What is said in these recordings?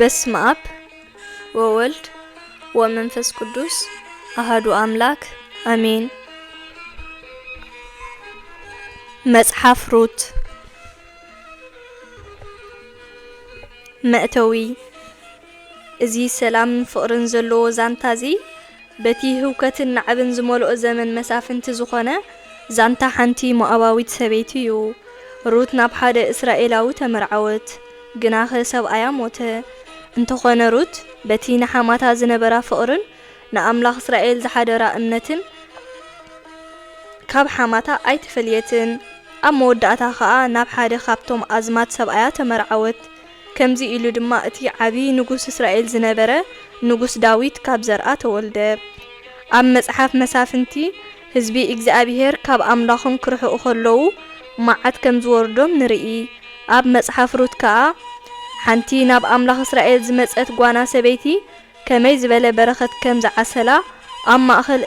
በስመ አብ ወወልድ ወመንፈስ ቅዱስ አሐዱ አምላክ አሜን። መጽሐፍ ሩት መእተዊ እዚ ሰላም ፍቅርን ዘለዎ ዛንታዚ በቲ ህውከትን ናዕብን ዝመልኦ ዘመን መሳፍንቲ ዝኾነ ዛንታ ሓንቲ ሞዓባዊት ሰበይቲ እዩ። ሩት ናብ ሓደ እስራኤላዊ ተመርዓወት ግናኸ ሰብኣያ ሞተ። እንተኾነ ሩት በቲ ንሓማታ ዝነበራ ፍቅርን ንኣምላኽ እስራኤል ዝሓደራ እምነትን ካብ ሓማታ ኣይተፈልየትን። ኣብ መወዳእታ ከዓ ናብ ሓደ ካብቶም ኣዝማት ሰብኣያ ተመርዓወት። ከምዚ ኢሉ ድማ እቲ ዓብይ ንጉስ እስራኤል ዝነበረ ንጉስ ዳዊት ካብ ዘርአ ተወልደ። ኣብ መጽሓፍ መሳፍንቲ ህዝቢ እግዚአብሔር ካብ ኣምላኾም ክርሕቑ ከለዉ መዓት ከም ዝወርዶም ንርኢ። ኣብ መጽሓፍ ሩት ከዓ ሓንቲ ናብ ኣምላኽ እስራኤል ዝመጸት ጓና ሰበይቲ ከመይ ዝበለ በረኸት ከም ዝዓሰላ ኣብ ማእኸል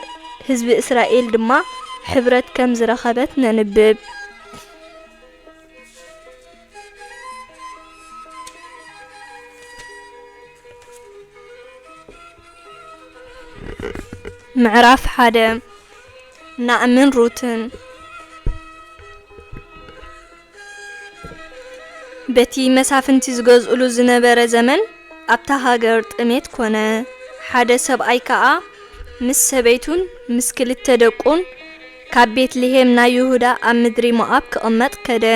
ህዝቢ እስራኤል ድማ ሕብረት ከም ዝረኸበት ነንብብ። ምዕራፍ 1 ናእምን ሩትን። በቲ መሳፍንቲ ዝገዝኡሉ ዝነበረ ዘመን ኣብታ ሃገር ጥሜት ኮነ። ሓደ ሰብኣይ ከዓ ምስ ሰበይቱን ምስ ክልተ ደቁን ካብ ቤትልሔም ናይ ይሁዳ ኣብ ምድሪ ሞዓብ ክቕመጥ ከደ።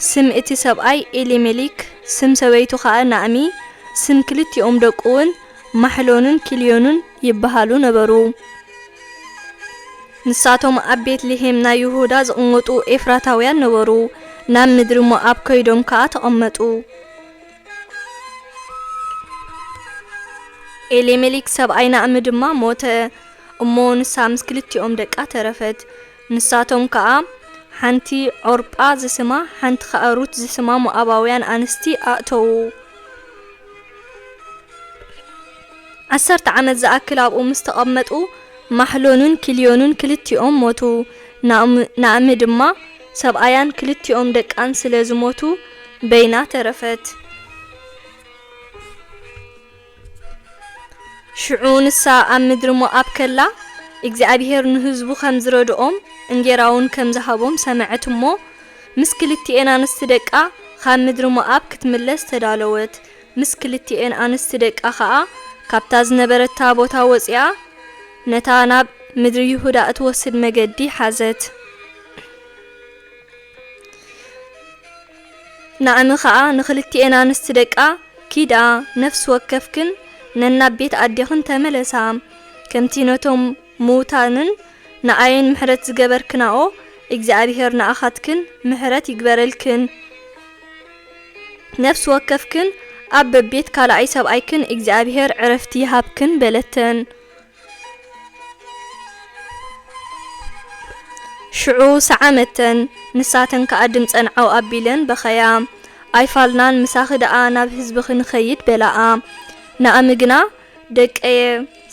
ስም እቲ ሰብኣይ ኤሊሜሌክ፣ ስም ሰበይቱ ከዓ ናእሚ፣ ስም ክልቲኦም ደቁ እውን ማሕሎንን ኪልዮንን ይበሃሉ ነበሩ። ንሳቶም ኣብ ቤትልሔም ናይ ይሁዳ ዝቕመጡ ኤፍራታውያን ነበሩ። ናብ ምድሪ ሞዓብ ከይዶም ከዓ ተቐመጡ። ኤሊሜሌክ ሰብኣይ ናእሚ ድማ ሞተ። እሞ ንሳ ምስ ክልቲኦም ደቃ ተረፈት። ንሳቶም ከዓ ሓንቲ ዖርጳ ዝስማ ሓንቲ ከዓ ሩት ዝስማ ሞዓባውያን ኣንስቲ ኣእተዉ። 10 ዓመት ዝኣክል ኣብኡ ምስ ተቐመጡ ማሕሎንን ኪልዮንን ክልቲኦም ሞቱ። ናእሚ ድማ ሰብኣያን ክልቲኦም ደቃን ስለ ዝሞቱ በይና ተረፈት። ሽዑ ንሳ ኣብ ምድሪ ሞዓብ ከላ እግዚአብሔር ንህዝቡ ከም ዝረድኦም እንጌራውን ከም ዝሃቦም ሰምዐት እሞ ምስ ክልቲኤን ኣንስቲ ደቃ ካብ ምድሪ ሞዓብ ክትምለስ ተዳለወት። ምስ ክልቲኤን ኣንስቲ ደቃ ከዓ ካብታ ዝነበረታ ቦታ ወፂኣ ነታ ናብ ምድሪ ይሁዳ እትወስድ መገዲ ሓዘት። ናእሚ ከዓ ንክልቲኤን ኣንስቲ ደቃ ኪዳ ነፍስ ወከፍክን ነናብ ቤት ኣዴኽን ተመለሳ። ከምቲ ነቶም ምውታንን ንኣየን ምሕረት ዝገበርክናኦ እግዚአብሔር ንኣኻትክን ምሕረት ይግበረልክን። ነፍስ ወከፍክን ኣብ በቤት ካልኣይ ሰብኣይክን እግዚአብሔር ዕረፍቲ ይሃብክን በለተን። ሽዑ ሰዓመተን ንሳተን ከዓ ድምፀን ዓው ኣቢለን በኸያ። ኣይፋልናን ምሳኺ ደኣ ናብ ህዝብኺ ንኸይድ በላኣ። ናእሚ ግና ደቀየ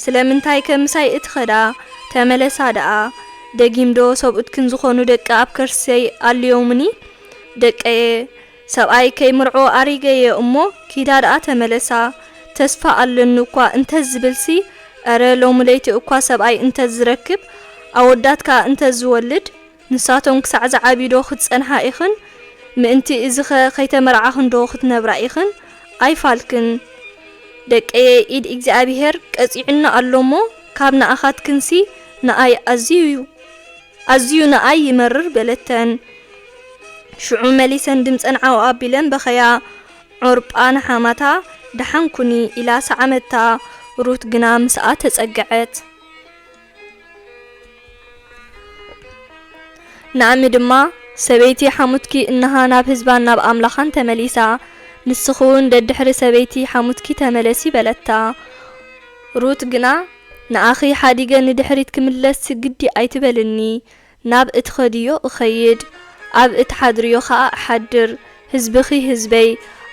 ስለምንታይ ከምሳይ እትኸዳ ተመለሳ ደኣ። ደጊምዶ ሰብኡትክን ዝኾኑ ደቂ ኣብ ከርሰይ ኣልዮምኒ ደቀየ ሰብኣይ ከይምርዖ ኣሪገየ እሞ ኪዳ ደኣ ተመለሳ። ተስፋ ኣለኒ እኳ እንተዝብልሲ ኣረ ሎሚ ለይቲ እኳ ሰብኣይ እንተዝረክብ ኣወዳትካ እንተዝወልድ ንሳቶም ክሳዕ ዝዓቢዶ ክትጸንሓ ኢኽን ምእንቲ እዝኸ ከይተመርዓኽን ዶ ክትነብራ ኢኽን ኣይፋልክን። ደቀየ ኢድ እግዚአብሔር ቀጺዕና ኣሎሞ ካብ ንኣኻትክንሲ ንኣይ ኣዝዩ ንኣይ ይመርር በለተን። ሽዑ መሊሰን ድምፀን ዓው ኣቢለን በኸያ። ዖርጳ ንሓማታ ደሓንኩኒ ኢላ ሰዓመታ። ሩት ግና ምስኣ ተጸግዐት። ናእሚ ድማ ሰበይቲ ሓሙትኪ እናሃ ናብ ህዝባን ናብ ኣምላኻን ተመሊሳ። ንስኹን ደድሕሪ ሰበይቲ ሓሙትኪ ተመለሲ በለታ። ሩት ግና ንኣኺ ሓዲገ ንድሕሪት ክምለስ ግዲ ኣይትበልኒ። ናብ እትኸድዮ እኸይድ ኣብ እትሓድርዮ ከዓ እሓድር። ህዝብኺ ህዝበይ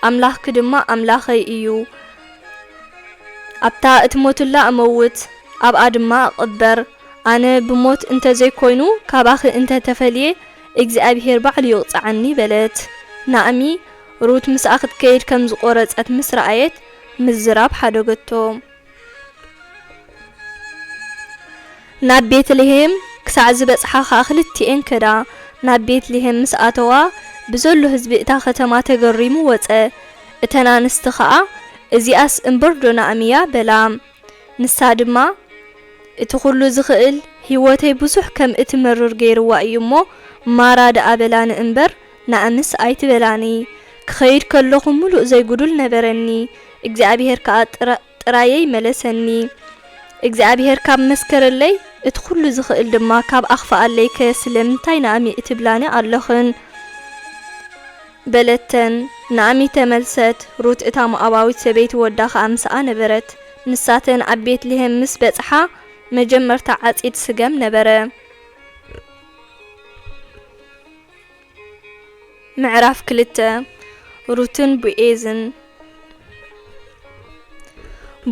ኣምላኽኪ ድማ ኣምላኸይ እዩ። ኣብታ እትሞቱላ እመውት ኣብኣ ድማ እቕበር። ኣነ ብሞት እንተዘይኮይኑ ካባኺ እንተተፈልየ እግዚአብሔር ባዕሉ ይቕፅዓኒ በለት። ናእሚ ሩት ምስኣ ክትከይድ ከም ዝቆረፀት ምስ ረኣየት مزراب حدوغتو ناب ቤትልሄም ክሳዕ ዝበጽሓ ክልቲኤን ከዳ ናብ ቤትልሄም ምስ ኣተዋ ብዘሎ ህዝቢ እታ ከተማ ተገሪሙ ወፀ እተን ኣንስቲ ከዓ እዚኣስ እምበር ዶናእምያ በላ ንሳ ድማ እቲ ኩሉ ዝኽእል ህይወተይ ብዙሕ ከም እትመርር ገይርዋ እዩ እሞ ማራ ደኣ በላኒ እምበር ናኣምስ ኣይትበላኒ ክኸይድ ከለኹ ሙሉእ ዘይጉዱል ነበረኒ እግዚአብሔር ከዓ ጥራየይ መለሰኒ እግዚአብሔር ካብ መስከረለይ እቲ ኩሉ ዝኽእል ድማ ካብ ኣኽፋኣለይ ስለምንታይ ናኣሚ እትብላኒ ኣለኽን በለተን ናኣሚ ተመልሰት ሩት እታ ሞዓባዊት ሰበይቲ ወዳ ከዓ ምስኣ ነበረት ንሳተን ኣብ ቤትልሄም ምስ በጽሓ መጀመርታ ዓጺድ ስገም ነበረ ምዕራፍ 2 ሩትን ቦዔዝን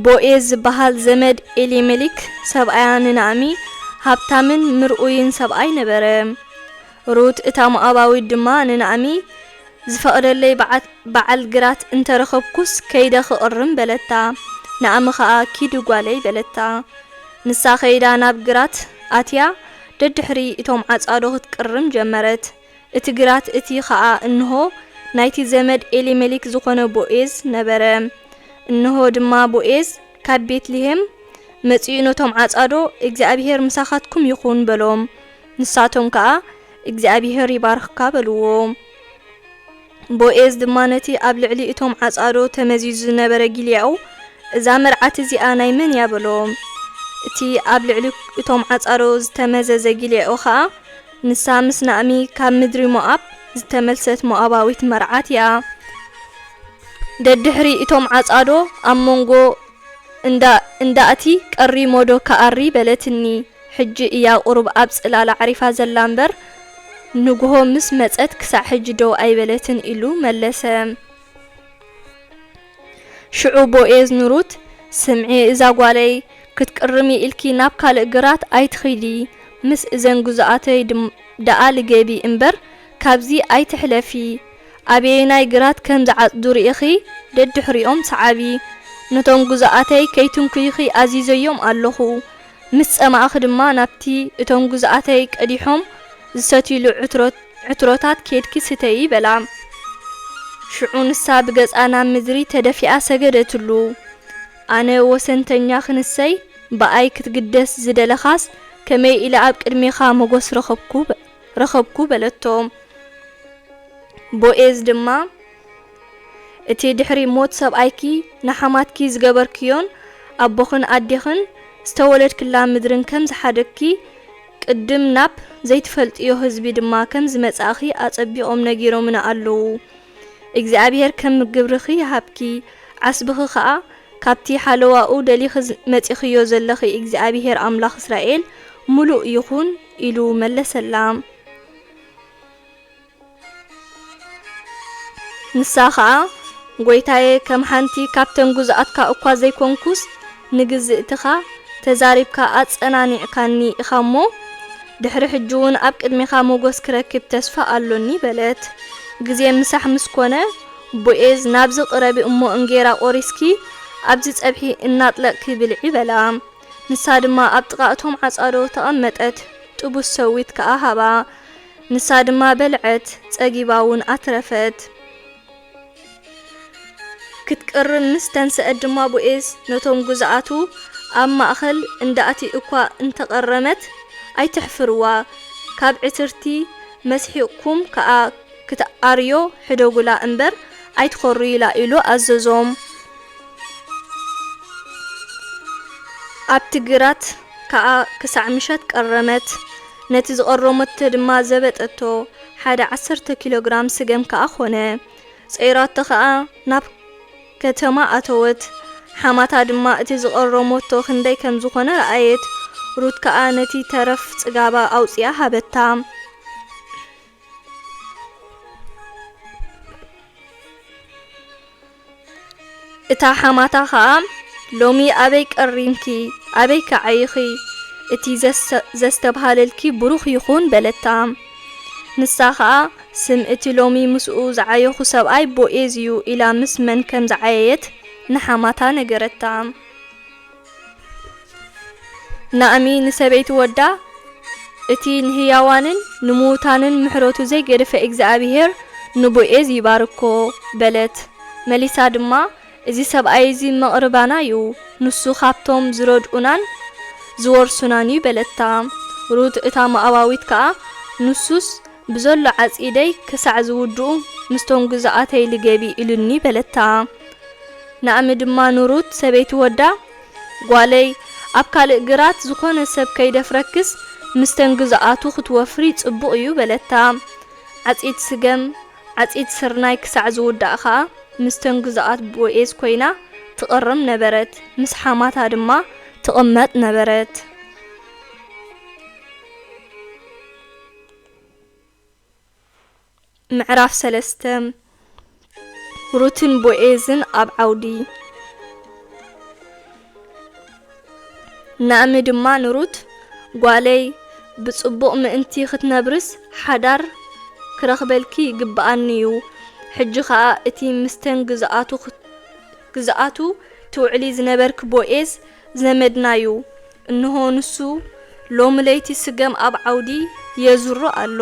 ቦዔዝ ዝበሃል ዘመድ ኤሊሜሌክ ሰብኣያን ናኣሚ ሃብታምን ምርኡይን ሰብኣይ ነበረ ሩት እታ ሞዓባዊት ድማ ንናኣሚ ዝፈቕደለይ በዓል ግራት እንተረኸብኩስ ከይደ ክቕርም በለታ ናኣሚ ከዓ ኪድ ጓለይ በለታ ንሳ ከይዳ ናብ ግራት ኣትያ ደድሕሪ እቶም ዓጻዶ ክትቅርም ጀመረት እቲ ግራት እቲ ከዓ እንሆ ናይቲ ዘመድ ኤሊሜሌክ ዝኾነ ቦዔዝ ነበረ እንሆ ድማ ቦዔዝ ካብ ቤትልሄም መጺኡ ነቶም ዓጻዶ እግዚአብሔር ምሳኻትኩም ይኹን በሎም ንሳቶም ከዓ እግዚአብሔር ይባርኽካ በልዎ ቦዔዝ ድማ ነቲ ኣብ ልዕሊ እቶም ዓጻዶ ተመዚዙ ዝነበረ ጊልያኡ እዛ መርዓት እዚኣ ናይ መን እያ በሎም እቲ ኣብ ልዕሊ እቶም ዓጻዶ ዝተመዘዘ ጊልያኡ ከዓ ንሳ ምስ ናኣሚ ካብ ምድሪ ሞዓብ ዝተመልሰት ሞዓባዊት መርዓት እያ ደድሕሪ እቶም ዓጻዶ ኣብ መንጎ እንዳእቲ ቀሪ ሞዶ ከኣሪ በለትኒ ሕጂ እያ ቁሩብ ኣብ ጽላል ዓሪፋ ዘላ እምበር ንጉሆ ምስ መጸት ክሳዕ ሕጂ ደው ኣይበለትን ኢሉ መለሰ ሽዑ ቦዔዝ ንሩት ስምዒ እዛ ጓለይ ክትቅርሚ ኢልኪ ናብ ካልእ ግራት ኣይትኸይዲ ምስ እዘን ጉዛኣተይ ደኣ ልገቢ እምበር ካብዚ ኣይትሕለፊ ኣበየናይ ግራት ከም ዝዓጽዱ ርኢኺ ደድሕሪኦም ሰዓቢ ነቶም ጉዛኣተይ ከይትንኩይኺ ኣዚዘዮም ኣለኹ ምስ ጸማእኺ ድማ ናብቲ እቶም ጉዛኣተይ ቀዲሖም ዝሰትይሉ ዕትሮታት ኬድኪ ስተይ በላ ሽዑ ንሳ ብገጻ ናብ ምድሪ ተደፊኣ ሰገደትሉ ኣነ ወሰንተኛ ክንሰይ በኣይ ክትግደስ ዝደለኻስ ከመይ ኢለ ኣብ ቅድሜኻ መጎስ ረኸብኩ በለቶም ቦዔዝ ድማ እቲ ድሕሪ ሞት ሰብኣይኪ ንሓማትኪ ዝገበርክዮን ኣቦኽን ኣዴኽን ዝተወለድክላ ምድርን ከም ዝሓደግኪ ቅድም ናብ ዘይትፈልጥዮ ህዝቢ ድማ ከም ዝመጻእኺ ኣጸቢቖም ነጊሮምና ኣለዉ እግዚአብሔር ከም ግብርኺ ይሃብኪ ዓስብኺ ከዓ ካብቲ ሓለዋኡ ደሊኺ መጺኽዮ ዘለኺ እግዚአብሔር ኣምላኽ እስራኤል ሙሉእ ይኹን ኢሉ መለሰላ ንሳ ከዓ ጎይታዬ ከም ሓንቲ ካብተን ጉዛኣትካ እኳ ዘይኮንኩስ ንግዝእትኻ ተዛሪብካ ኣጸናኒዕካኒ ኢኻ እሞ ድሕሪ ሕጂ እውን ኣብ ቅድሜኻ ሞጎስ ክረክብ ተስፋ ኣሎኒ በለት ግዜ ምሳሕ ምስ ኮነ ቦዔዝ ናብዚ ቅረቢ እሞ እንጌራ ቆሪስኪ ኣብዚ ጸብሒ እናጥለቕኪ ብልዒ በላ ንሳ ድማ ኣብ ጥቓ እቶም ዓጻዶ ተቐመጠት ጥቡስ ሰዊት ከዓ ሃባ ንሳ ድማ በልዐት ጸጊባ እውን ኣትረፈት ክትቅርብ ምስ ተንስአት ድማ ቦዔዝ ነቶም ጉዛኣቱ ኣብ ማእኸል እንዳእቲ እኳ እንተቐረመት ኣይትሕፍርዋ ካብ ዕትርቲ መስሒቕኩም ከዓ ክትኣርዮ ሕደጉላ እምበር ኣይትኸሩይላ ኢሉ ኣዘዞም ኣብቲ ግራት ከዓ ክሳዕ ምሸት ቀረመት ነቲ ዝቐረመቶ ድማ ዘበጠቶ 10 ኪሎግራም ስገም ከዓ ኾነ ጸይራቶ ከዓ ናብ ከተማ ኣተወት ሓማታ ድማ እቲ ዝቐረመቶ ክንደይ ከም ዝኾነ ረኣየት ሩት ከዓ ነቲ ተረፍ ጽጋባ ኣውጽያ ሃበታ እታ ሓማታ ከዓ ሎሚ ኣበይ ቀሪምኪ ኣበይ ከዓይኺ እቲ ዘስተብሃለልኪ ብሩኽ ይኹን በለታ ንሳ ከዓ ስም እቲ ሎሚ ምስኡ ዝዓየኹ ሰብኣይ ቦዔዝ እዩ ኢላ ምስ መን ከም ዝዓየየት ንሓማታ ነገረታ ናኣሚ ንሰበይቲ ወዳ እቲ ንህያዋንን ንሙታንን ምሕረቱ ዘይገደፈ እግዚአብሔር ንቦኤዝ ይባርኮ በለት መሊሳ ድማ እዚ ሰብኣይ እዚ መቕርባና እዩ ንሱ ካብቶም ዝረድኡናን ዝወርሱናን በለታ ሩት እታ ማኣባዊት ከዓ ንሱስ ብዘሎ ዓጺደይ ክሳዕ ዝውድኡ ምስቶም ግዛኣተይ ልገቢ ኢሉኒ በለታ ናኣሚ ድማ ንሩት ሰበይቲ ወዳ ጓለይ ኣብ ካልእ ግራት ዝኾነ ሰብ ከይደፍረክስ ምስተን ግዛኣቱ ክትወፍሪ ጽቡቕ እዩ በለታ ዓጺድ ስገም ዓጺድ ስርናይ ክሳዕ ዝውዳእ ከዓ ምስተን ግዛኣት ቦኤዝ ኮይና ትቐርም ነበረት ምስ ሓማታ ድማ ትቕመጥ ነበረት ምዕራፍ 3 ሩትን ቦኤዝን ኣብ ዓውዲ ናኣሚ ድማ ንሩት ጓለይ ብጽቡቕ ምእንቲ ክትነብርስ ሓዳር ክረኽበልኪ ይግባኣኒ እዩ ሕጂ ከዓ እቲ ምስተን ግዛኣቱ ትውዕሊ ዝነበርክ ቦኤዝ ዘመድናዩ እንሆ ንሱ ሎሚ ለይቲ ስገም ኣብ ዓውዲ የዙሮ ኣሎ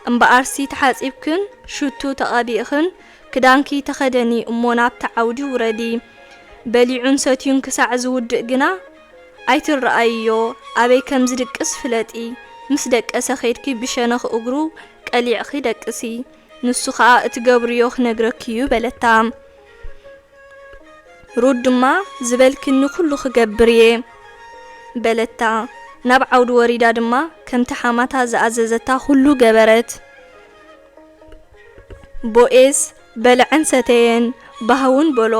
እምበኣርሲ ተሓጺብክን ሽቱ ተቐቢእኽን ክዳንኪ ተኸደኒ እሞ ናብቲ ዓውዲ ውረዲ በሊዑን ሰትዩን ክሳዕ ዝውድእ ግና ኣይትረኣዮ ኣበይ ከም ዝድቅስ ፍለጢ ምስ ደቀሰ ኸይድኪ ብሸነኽ እግሩ ቀሊዕኺ ደቅሲ ንሱ ከዓ እትገብርዮ ክነግረክዩ በለታ ሩት ድማ ዝበልክኒ ኩሉ ክገብር እየ በለታ ናብ ዓውዲ ወሪዳ ድማ ከምቲ ሓማታ ዝኣዘዘታ ኩሉ ገበረት ቦኤዝ በልዐን ሰተየን ባህውን በሎ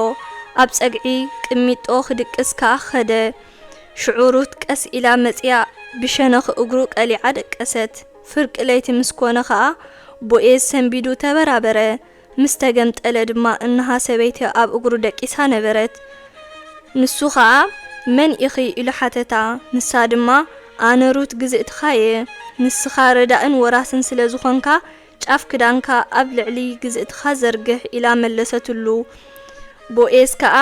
ኣብ ጸግዒ ቅሚጦ ክድቅስ ከዓ ኸደ ሽዑሩት ቀስ ኢላ መጽያ ብሸነኽ እግሩ ቀሊዓ ደቀሰት ፍርቂ ለይቲ ምስ ኮነ ከዓ ቦኤዝ ሰንቢዱ ተበራበረ ምስ ተገምጠለ ድማ እንሃ ሰበይቲ ኣብ እግሩ ደቂሳ ነበረት ንሱ ከዓ መን ኢኺ ኢሉ ሓተታ ንሳ ድማ ኣነ ሩት ግዝእትኻ እየ ንስኻ ረዳእን ወራስን ስለ ዝኾንካ ጫፍ ክዳንካ ኣብ ልዕሊ ግዝእትኻ ዘርግሕ ኢላ መለሰትሉ ቦኤዝ ከዓ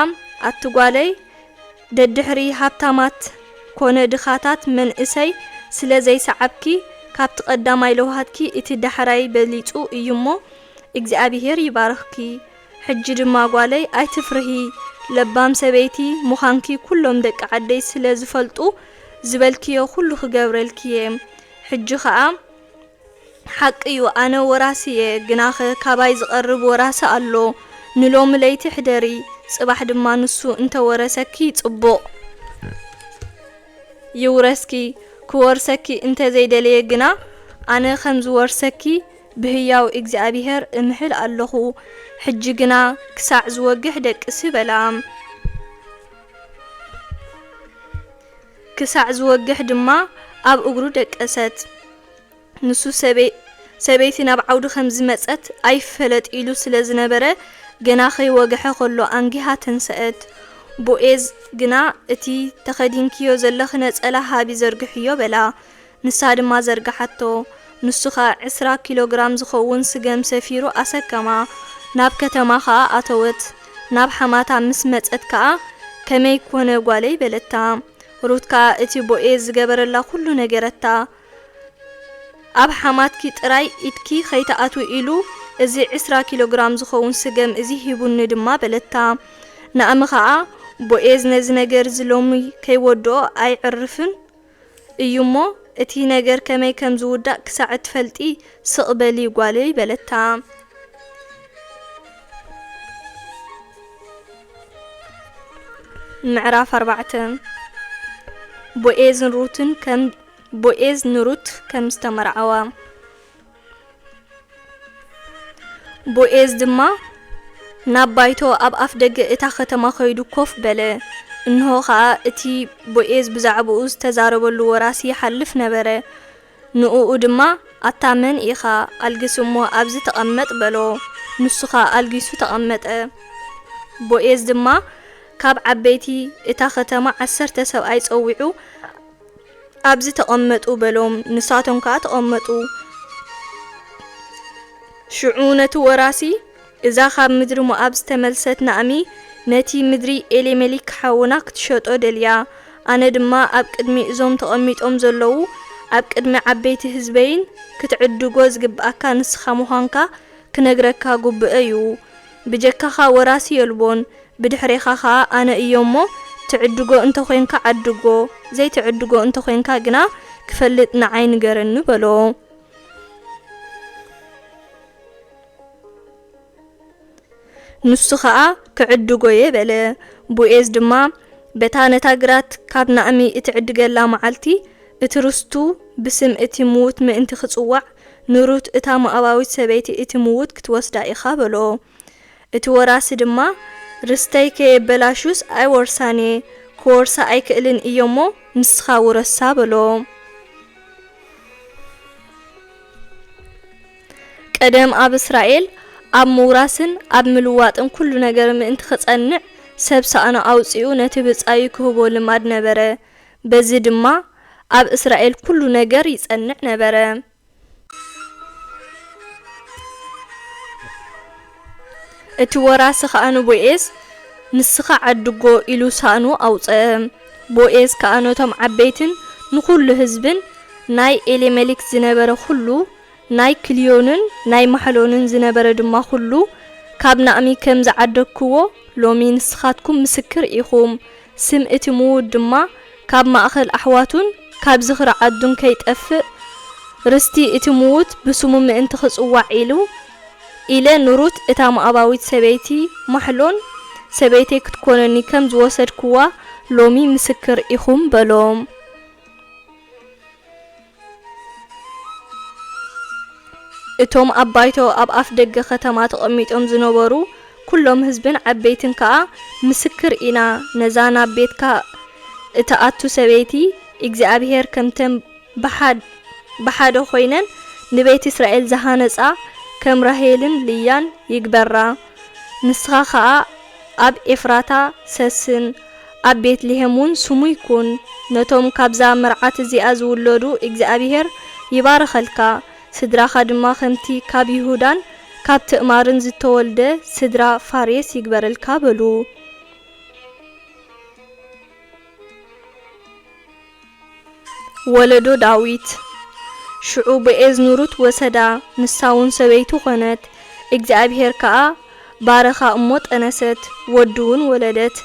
ኣትጓለይ ደድሕሪ ሃብታማት ኮነ ድኻታት መንእሰይ ስለ ዘይሰዓብኪ ካብቲ ቀዳማይ ለውሃትኪ እቲ ዳሕራይ በሊጹ እዩሞ እግዚአብሔር ይባርኽኪ ሕጂ ድማ ጓለይ ኣይትፍርሂ ለባም ሰበይቲ ሙኻንኪ ኩሎም ደቂ ዓደይ ስለ ዝፈልጡ ዝበልክዮ ኩሉ ክገብረልክየ ሕጂ ከዓ ሓቂዩ ኣነ ወራሲ እየ ግናኸ ካባይ ዝቐርብ ወራሲ ኣሎ ንሎሚ ለይቲ ሕደሪ ጽባሕ ድማ ንሱ እንተወረሰኪ ጽቡቕ ይውረስኪ ክወርሰኪ እንተ ዘይደለየ ግና ኣነ ከም ዝወርሰኪ ብህያው እግዚአብሔር እምሕል ኣለኹ ሕጂ ግና ክሳዕ ዝወግሕ ደቅሲ በላ ክሳዕ ዝወግሕ ድማ ኣብ እግሩ ደቀሰት ንሱ ሰበይቲ ናብ ዓውዲ ከም ዝመጸት ኣይፈለጥ ኢሉ ስለ ዝነበረ ገና ኸይወግሐ ኸሎ አንጊሃ ተንሰአት ቦኤዝ ግና እቲ ተኸዲንክዮ ዘለኽ ነጸላ ሃቢ ዘርግሕዮ በላ ንሳ ድማ ዘርግሓቶ ንሱ ከዓ 20 ኪሎግራም ዝኸውን ስገም ሰፊሩ ኣሰከማ ናብ ከተማ ከዓ ኣተወት ናብ ሓማታ ምስ መጸት ከዓ ከመይ ኮነ ጓለይ በለታ ሩት ከዓ እቲ ቦኤዝ ዝገበረላ ኩሉ ነገረታ ኣብ ሓማትኪ ጥራይ ኢትኪ ኸይተኣቱ ኢሉ እዚ 20 ኪሎግራም ዝኸውን ስገም እዚ ሂቡኒ ድማ በለታ ናኣሚ ከዓ ቦኤዝ ነዚ ነገር ዝሎሚ ከይወድኦ ኣይዕርፍን እዩሞ እቲ ነገር ከመይ ከም ዝውዳእ ክሳዕ ትፈልጢ ስቕበሊ ጓለይ በለታ ምዕራፍ 4 ቦኤዝ ንሩት ከም ዝተመርዓዋ ቦኤዝ ድማ ናብ ባይቶ ኣብ ኣፍ ደገ እታ ከተማ ኸይዱ ኮፍ በለ እንሆ ከዓ እቲ ቦኤዝ ብዛዕባኡ ዝተዛረበሉ ወራሲ ይሓልፍ ነበረ ንኡኡ ድማ ኣታመን ኢኻ ኣልግስሞ ኣብዚ ተቐመጥ በሎ ንሱ ከዓ ኣልጊሱ ተቐመጠ ቦኤዝ ድማ ካብ ዓበይቲ እታ ከተማ 10 ሰብኣይ ጸዊዑ ኣብዚ ተቐመጡ በሎም ንሳቶም ከዓ ተቐመጡ ሽዑ ነቲ ወራሲ እዛ ካብ ምድሪ ሞዓብ ዝተመልሰት ናኣሚ ነቲ ምድሪ ኤሌሜሊክ ሓውና ክትሸጦ ደልያ ኣነ ድማ ኣብ ቅድሚ እዞም ተቐሚጦም ዘለዉ ኣብ ቅድሚ ዓበይቲ ህዝበይን ክትዕድጎ ዝግብኣካ ንስኻ ምዃንካ ክነግረካ ጉብእ እዩ ብጀካኻ ወራሲ የልቦን ብድሕሪኻ ኸ ኣነ እዮሞ ትዕድጎ እንተ ኾይንካ ዓድጎ ዘይትዕድጎ እንተ ኾይንካ ግና ክፈልጥ ንዓይ ንገረኒ በሎ ንሱ ኸኣ ክዕድጎ የበለ ቦዔዝ ድማ በታ ነታ ግራት ካብ ናእሚ እትዕድገላ መዓልቲ እቲ ርስቱ ብስም እቲ ምዉት ምእንቲ ክጽዋዕ ንሩት እታ መኣባዊት ሰበይቲ እቲ ምዉት ክትወስዳ ኢኻ በሎ እቲ ወራሲ ድማ ርስተይ ከየበላሹስ ኣይወርሳኔ ክወርሳ ኣይክእልን እዮሞ ንስኻ ውረሳ በሎ ቀደም ኣብ እስራኤል ኣብ ምውራስን ኣብ ምልዋጥን ኩሉ ነገር ምእንቲ ክጸንዕ ሰብ ሳእና ኣውፂኡ ነቲ ብጻዩ ክህቦ ልማድ ነበረ በዚ ድማ ኣብ እስራኤል ኩሉ ነገር ይጸንዕ ነበረ እቲ ወራሲ ኸኣኑ ቦዔዝ ንስኻ ዓድጎ ኢሉ ሳእኑ ኣውፀ ቦዔዝ ከኣኖቶም ዓበይትን ንኹሉ ህዝብን ናይ ኤሌሜሊክ ዝነበረ ኩሉ ናይ ክልዮንን ናይ ማሕሎንን ዝነበረ ድማ ኩሉ ካብ ናእሚ ከም ዝዓደግክዎ ሎሚ ንስኻትኩም ምስክር ኢኹም ስም እቲ ምዉት ድማ ካብ ማእኸል ኣሕዋቱን ካብ ዝኽሪ ዓዱን ከይጠፍእ ርስቲ እቲ ምዉት ብስሙ ምእንቲ ክጽዋዕ ኢለ ንሩት እታ መኣባዊት ሰበይቲ ማሕሎን ሰበይተይ ክትኮነኒ ከም ዝወሰድክዋ ሎሚ ምስክር ኢኹም በሎም እቶም ኣባይቶ ኣብ ኣፍ ደገ ከተማ ተቐሚጦም ዝነበሩ ኩሎም ህዝብን ዓበይትን ከዓ ምስክር ኢና ነዛ ናብ ቤትካ እተኣቱ ሰበይቲ እግዚአብሔር ከምተን ብሓደ ኾይነን ንቤት እስራኤል ዝሃነጻ ከም ራሄልን ልያን ይግበራ ንስኻ ከዓ ኣብ ኤፍራታ ሰስን ኣብ ቤትልሔምን ስሙ ይኩን ነቶም ካብዛ መርዓት እዚኣ ዝውለዱ እግዚአብሔር ይባረኸልካ ስድራኻ ድማ ከምቲ ካብ ይሁዳን ካብ ትእማርን ዝተወልደ ስድራ ፋሬስ ይግበረልካ በሉ ወለዶ ዳዊት ሽዑ ቦዔዝ ንሩት ወሰዳ ንሳውን ሰበይቱ ኾነት እግዚአብሔር ከዓ ባረኻ እሞ ጠነሰት ወድውን ወለደት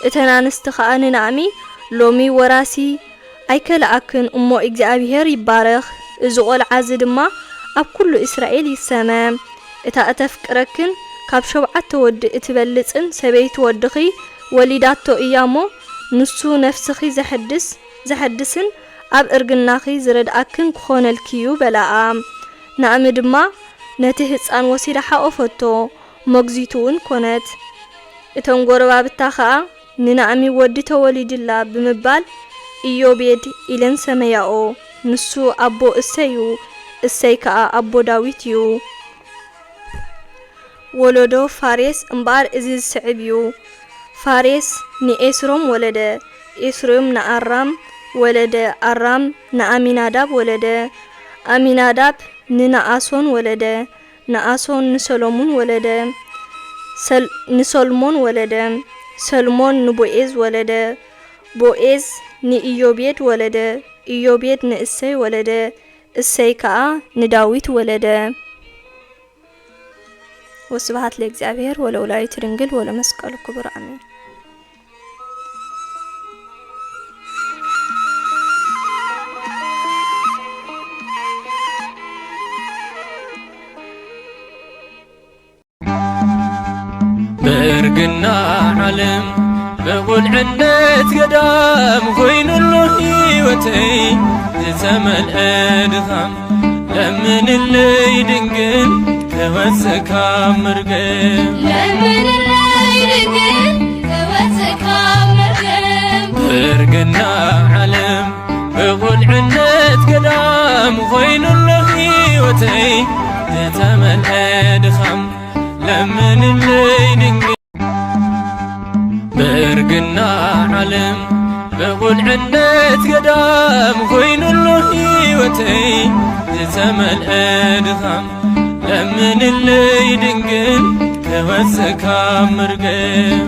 እተን ኣንስቲ ከዓ ንናእሚ ሎሚ ወራሲ ኣይከለኣክን እሞ እግዚአብሔር ይባረኽ እዚ ቆልዓ እዚ ድማ ኣብ ኩሉ እስራኤል ይሰመ እታ እተፍቅረክን ካብ 7 ወዲ እትበልጽን ሰበይቲ ወድኺ ወሊዳቶ እያሞ ንሱ ነፍስኺ ዘሐድስን ኣብ እርግናኺ ዝረድኣክን ክኾነልክዩ በላኣ ናእሚ ድማ ነቲ ህፃን ወሲዳ ሓቆፈቶ ሞግዚቱውን ኮነት እቶም ጎረባብታ ከዓ ንናእሚ ወዲ ተወሊድላ ብምባል ኢዮቤድ ኢለን ሰመያኦ ንሱ ኣቦ እሰይ ከዓ ኣቦ ዳዊት እዩ ወለዶ ፋሬስ እምባር እዚ ዝስዕብ እዩ ፋሬስ ንኤስሮም ወለደ ኤስሮም ንኣራም ወለደ ኣራም ንኣሚናዳብ ወለደ ኣሚናዳብ ንነአሶን ወለደ ነአሶን ንሰሎሞን ወለደ ንሰልሞን ወለደ ሰልሞን ንቦዔዝ ወለደ ቦዔዝ ንኢዮቤድ ወለደ ኢዮቤድ ንእሰይ ወለደ እሰይ ከዓ ንዳዊት ወለደ ወስብሐት ለእግዚአብሔር ወለወላዲቱ ድንግል ወለመስቀሉ ክቡር አሜን በርግና ዓለም በቁልዕነት ገዳም ኮይኑሉ ህይወተይ ዝተመልአ ድኻም ለምንለይ ድንግል ከወፅእካ መርገም ለምንለይ ድንግል ከወፅእካ መርገም በርግና ዓለም በቁልዕነት ገዳም ኮይኑሉ ህይወተይ ዝተመልአ ድኻም ለምንለይ ድንግል በርግና ዓለም በቁልዕነት ገዳም ኮይኑሉ ህይወተይ ዝተመልአ ድኻም ለምንለይ ድንግል ከወፅእካ መርገም